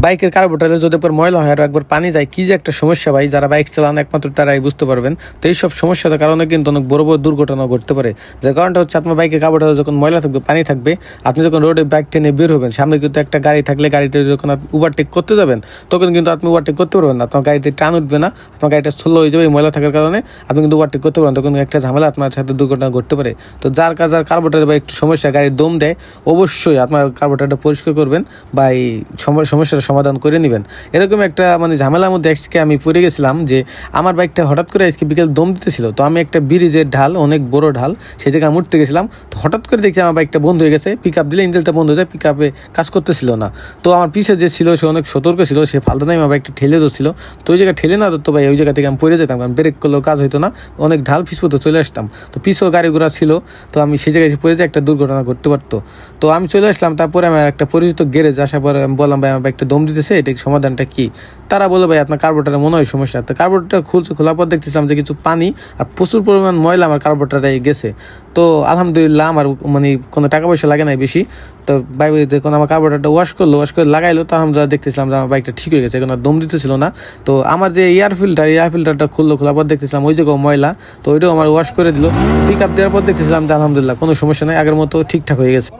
বাইকের কার্বোরেটরে যদি একবার ময়লা হয় আর একবার পানি যায় কি যে একটা সমস্যা ভাই, যারা বাইক চালান একমাত্র তারাই বুঝতে পারবেন। তো এইসব সমস্যার কারণে কিন্তু অনেক বড় বড় দুর্ঘটনা ঘটতে পারে। যে কারণটা হচ্ছে আপনার বাইকের কার্বোরেটরে যখন ময়লা থাকবে, পানি থাকবে, আপনি যখন রোডে বাইক টেনে বের হবেন, সামনে কিন্তু একটা গাড়ি থাকলে গাড়িটা যখন আপনি ওভারটেক করতে যাবেন তখন কিন্তু আপনি ওভারটেক করতে পারবেন না, আপনার গাড়িতে টান উঠবে না, আপনার গাড়িটা স্লো হয়ে যাবে এই ময়লা থাকার কারণে, আপনি কিন্তু ওভারটেক করতে পারবেন, তখন একটা ঝামেলা আপনার সাথে দুর্ঘটনা ঘটতে পারে। তো যার কার্বোরেটরে বা একটু সমস্যা গাড়ির দম দেয়, অবশ্যই আপনার কার্বোরেটরটা পরিষ্কার করবেন বা এই সমস্যার সমাধান করে নেবেন। এরকম একটা ঝামেলার মধ্যে আজকে আমি পড়ে গেছিলাম যে আমার বাইকটা হঠাৎ করে আজকে বিকেল দম দিতেছিল। তো আমি একটা ব্রিজের ঢাল, অনেক বড় ঢাল, সেই জায়গায় আমি উঠতে গেছিলাম। তো হঠাৎ করে দেখছি আমার বাইকটা বন্ধ হয়ে গেছে, পিক আপ দিলে ইঞ্জিনটা বন্ধ হয়ে যায়, পিক আপে কাজ করতেছিল না। তো আমার পিছে যে ছিল সে অনেক সতর্ক ছিল, সে ফালতু নাই আমার বাইকটা ঠেলে ধরছিল। তো ওই জায়গায় ঠেলে না ধরতো ভাই, ওই জায়গা থেকে আমি পড়ে যেতাম, কারণ ব্রেক করলেও কাজ হইতো না, অনেক ঢাল পিছপতো চলে আসতাম। তো পিছও গাড়ি ঘোড়া ছিল, তো আমি সেই জায়গায় পড়ে যাই, একটা দুর্ঘটনা ঘটতে পারতো। তো আমি চলে আসলাম, তারপরে আমার একটা পরিচিত গ্যারেজ আসার পরে আমি বললাম ভাই আমার বাইকটা দম দিতেছে, এটা সমাধানটা কি? তারা বলে ভাই আপনার কার্বোরেটরে মনে হয় সমস্যা। তো কার্বোরেটরটা খোলার পর দেখতেছিলাম যে কিছু পানি আর প্রচুর পরিমাণ ময়লা আমার কার্বোরেটরে গেছে। তো আলহামদুলিল্লাহ আমার কোনো টাকা পয়সা লাগে নাই বেশি। তো বাইরে যখন আমার কার্বোরেটরটা ওয়াশ করে লাগাইলো, তো আলহামদুলিল্লাহ দেখতেছিলাম যে আমার বাইকটা ঠিক হয়ে গেছে, এখন আর দম দিতেছিল না। তো আমার যে এয়ার ফিল্টারটা খোলার পর দেখতেছিলাম ওই জায়গাও ময়লা, তো ওইটাও আমার ওয়াশ করে দিল। পিক আপ দেওয়ার পর দেখতেছিলাম যে আলহামদুলিল্লাহ কোনো সমস্যা নেই, আগের মতো ঠিকঠাক হয়ে গেছে।